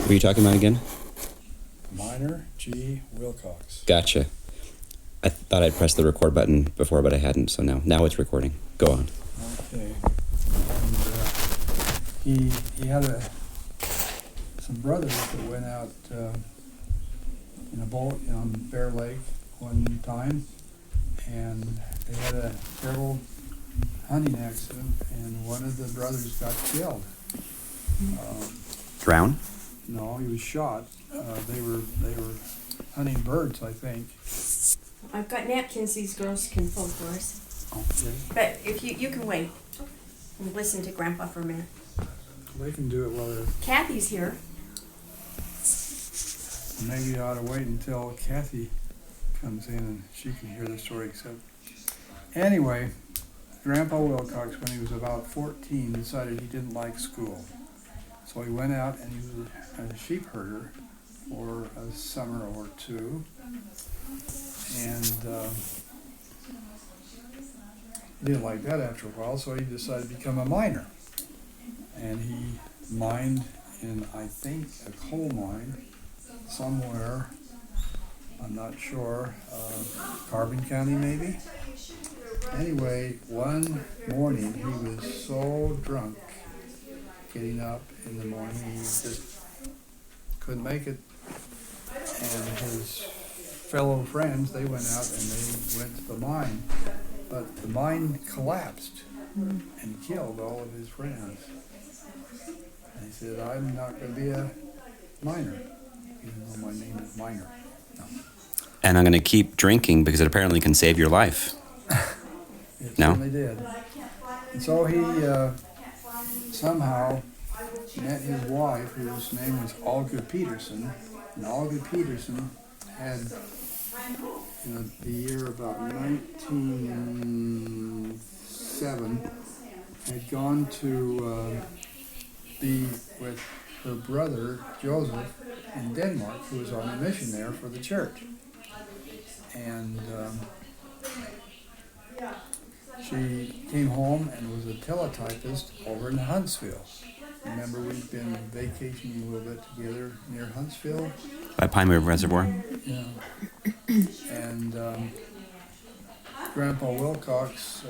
were you talking about again? Minor G. Wilcox. Gotcha. I thought I'd pressed the record button before, but I hadn't, so now it's recording. Go on. Okay. And he had some brothers that went out in a boat on Bear Lake one time, and they had a terrible hunting accident, and one of the brothers got killed. Drown? No, he was shot. They were hunting birds, I think. I've got napkins these girls can fold for us. Okay. But if you can wait and listen to Grandpa for a minute. They can do it while they're... Kathy's here. Maybe you ought to wait until Kathy comes in and she can hear the story. Except, anyway, Grandpa Wilcox, when he was about 14, decided he didn't like school. So he went out and he was a sheep herder for a summer or two. And didn't like that after a while, so he decided to become a miner. And he mined in, I think, a coal mine somewhere, I'm not sure, Carbon County maybe? Anyway, one morning he was so drunk getting up in the morning, he just couldn't make it. And his fellow friends, they went out and they went to the mine. But the mine collapsed and killed all of his friends. And he said, I'm not going to be a miner, even though my name is Miner. No. And I'm going to keep drinking because it apparently can save your life. It No? certainly did. And so he somehow met his wife, whose name was Olga Peterson. And Olga Peterson had, in the year about 1907, had gone to be with her brother Joseph in Denmark, who was on a mission there for the church. And she came home and was a teletypist over in Huntsville. Remember, we've been vacationing a little bit together near Huntsville. By Pine River Reservoir? Yeah. And Grandpa Wilcox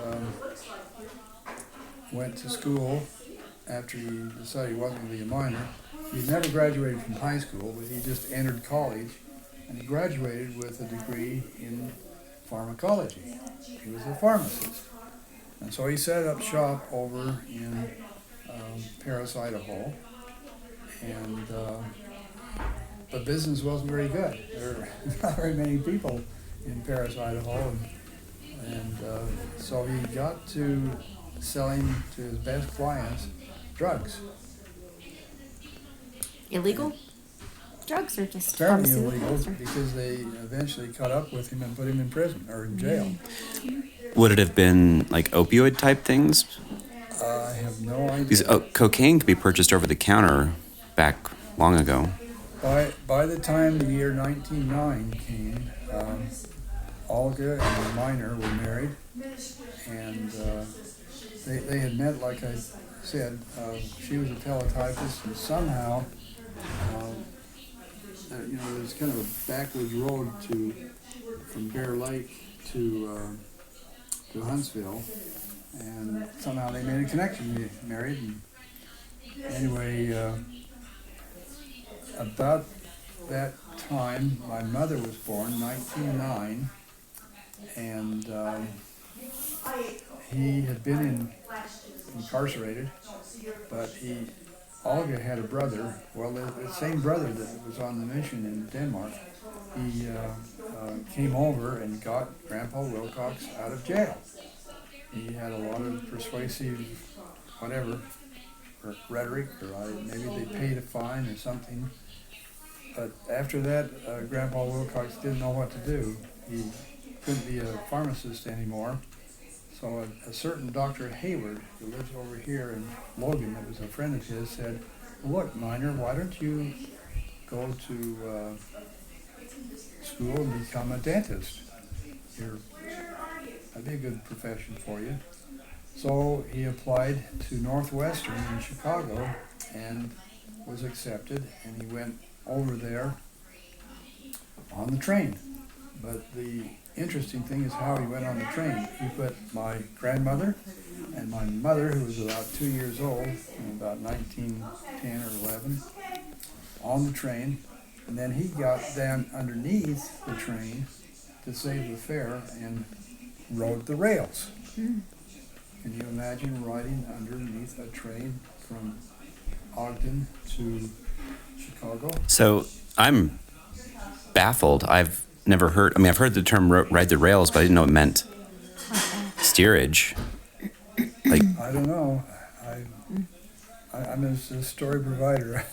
went to school after he decided he wasn't going to be a miner. He never graduated from high school, but he just entered college, and he graduated with a degree in pharmacology. He was a pharmacist. And so he set up shop over in Paris, Idaho, and the business wasn't very good. There were not very many people in Paris, Idaho, and so he got to selling to his best clients drugs. Illegal drugs or just Apparently pharmaceuticals? illegal, because they eventually caught up with him and put him in prison or in jail. Would it have been like opioid type things? I have no idea. Because cocaine could be purchased over the counter back long ago. By the time the year 1909 came, Olga and the miner were married, and they had met, like I said. She was a teletypist, and somehow, there was kind of a backwoods road from Bear Lake to Huntsville, and somehow they made a connection. They married, and anyway, about that time, my mother was born, 1909, and he had been incarcerated, but Olga had a brother, well, the same brother that was on the mission in Denmark. He came over and got Grandpa Wilcox out of jail. He had a lot of persuasive, whatever, rhetoric, or maybe they paid a fine or something. But after that, Grandpa Wilcox didn't know what to do. He couldn't be a pharmacist anymore. So a certain Dr. Hayward, who lives over here in Logan, that was a friend of his, said, look, Miner, why don't you go to school and become a dentist? That'd be a good profession for you. So he applied to Northwestern in Chicago and was accepted, and he went over there on the train. But the interesting thing is how he went on the train. He put my grandmother and my mother, who was about 2 years old, in about 1910 or 11, on the train, and then he got down underneath the train to save the fare and rode the rails. Can you imagine riding underneath a train from Ogden to Chicago? So I'm baffled. I've never heard. I mean, I've heard the term ride the rails, but I didn't know it meant steerage. Like, I don't know. I'm a story provider.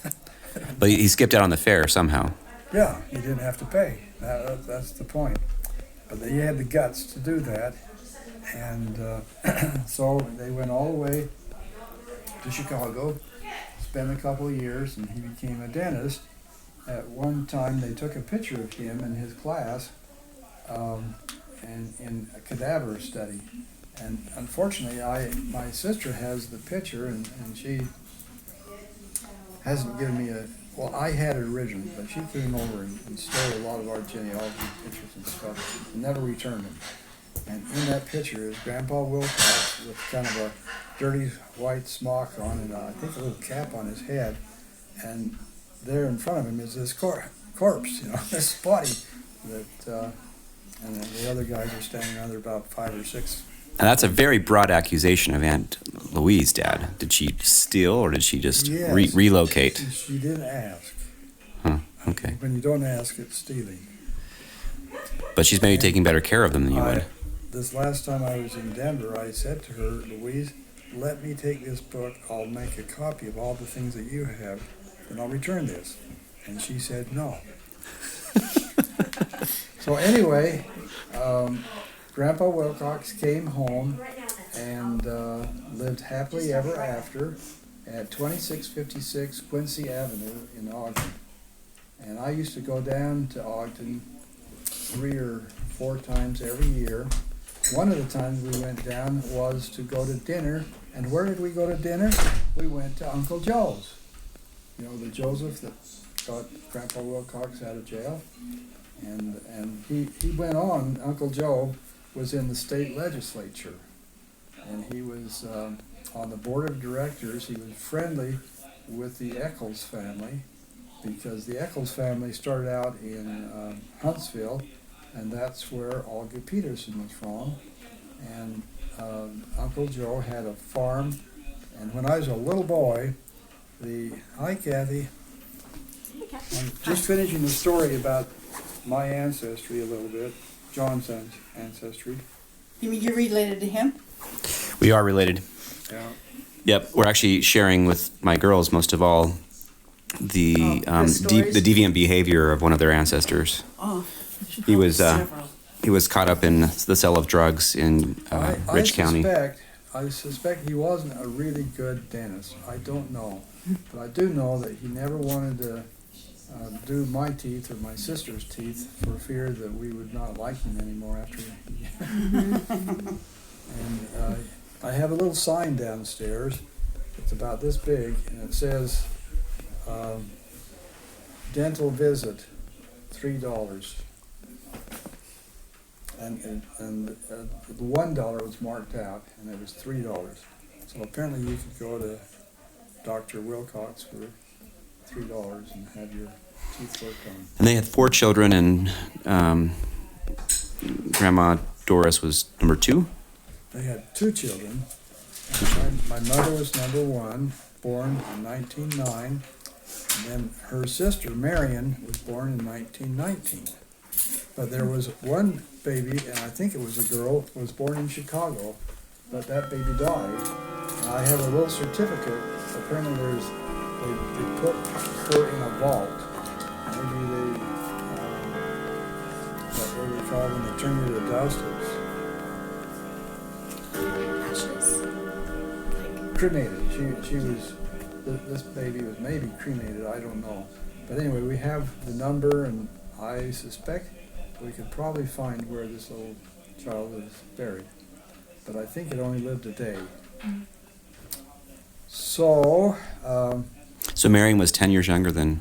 but he skipped out on the fare somehow. Yeah, he didn't have to pay. That's the point. But he had the guts to do that. And so they went all the way to Chicago, spent a couple of years, and he became a dentist. At one time, they took a picture of him in his class and in a cadaver study. And unfortunately, my sister has the picture, and she hasn't given me well, I had it originally, but she came over and stole a lot of our genealogy pictures and stuff and never returned them. And in that picture is Grandpa Wilcox with kind of a dirty white smock on and I think a little cap on his head. And there in front of him is this corpse, this body that, and then the other guys are standing around there about 5 or 6. And that's a very broad accusation of Aunt Louise, Dad. Did she steal or did she just Yes. relocate? She didn't ask. Huh, okay. When you don't ask, it's stealing. But she's maybe taking better care of them than you would. This last time I was in Denver, I said to her, Louise, let me take this book. I'll make a copy of all the things that you have, and I'll return this. And she said no. So anyway, Grandpa Wilcox came home and lived happily ever after at 2656 Quincy Avenue in Ogden. And I used to go down to Ogden 3 or 4 times every year. One of the times we went down was to go to dinner. And where did we go to dinner? We went to Uncle Joe's. The Joseph that got Grandpa Wilcox out of jail. And he went on, Uncle Joe was in the state legislature. And he was on the board of directors. He was friendly with the Eccles family because the Eccles family started out in Huntsville, and that's where Olga Peterson was from. And Uncle Joe had a farm, and when I was a little boy, hi Kathy, I'm just finishing the story about my ancestry a little bit, John's ancestry. You mean you're related to him? We are related. Yeah. Yep, we're actually sharing with my girls most of all the stories? the deviant behavior of one of their ancestors. Oh, He was several. he was caught up in the sale of drugs in Rich County. I suspect he wasn't a really good dentist. I don't know, but I do know that he never wanted to do my teeth or my sister's teeth for fear that we would not like him anymore after. And I have a little sign downstairs. It's about this big, and it says, "Dental visit, $3." And the $1 was marked out, and it was $3. So apparently you could go to Dr. Wilcox for $3 and have your teeth worked on. And they had 4 children, and Grandma Doris was number 2. They had 2 children. My mother was number 1, born in 1909. And then her sister, Marion, was born in 1919. But there was one baby, and I think it was a girl, was born in Chicago, but that baby died. And I have a little certificate. Apparently they put her in a vault. Maybe what do they call when they turn you to dousers? Cremated. She was, this baby was maybe cremated, I don't know. But anyway, we have the number, and I suspect we could probably find where this little child is buried. But I think it only lived a day. So So Marion was 10 years younger than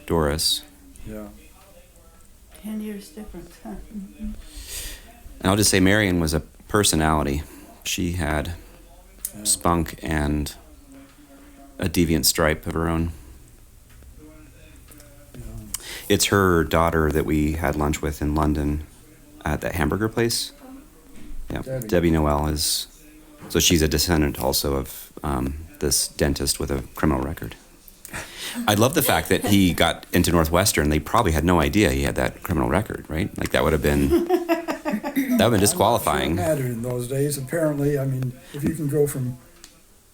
Doris. Yeah. 10 years difference, huh? And I'll just say Marion was a personality. She had spunk and a deviant stripe of her own. Yeah. It's her daughter that we had lunch with in London at that hamburger place. Yeah, Debbie Noel is. So she's a descendant also of this dentist with a criminal record. I love the fact that he got into Northwestern. They probably had no idea he had that criminal record, right? Like that would have been disqualifying. I'm not sure it mattered in those days. Apparently, I mean, if you can go from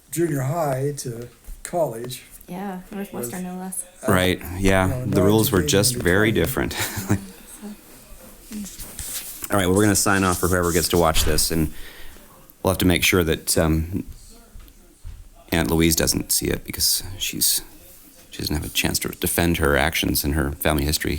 junior high to college. Yeah, Northwestern no less. Right, yeah. No, The no rules were education just very between. different. All right, well, we're going to sign off for whoever gets to watch this, and we'll have to make sure that Aunt Louise doesn't see it because she doesn't have a chance to defend her actions and her family history.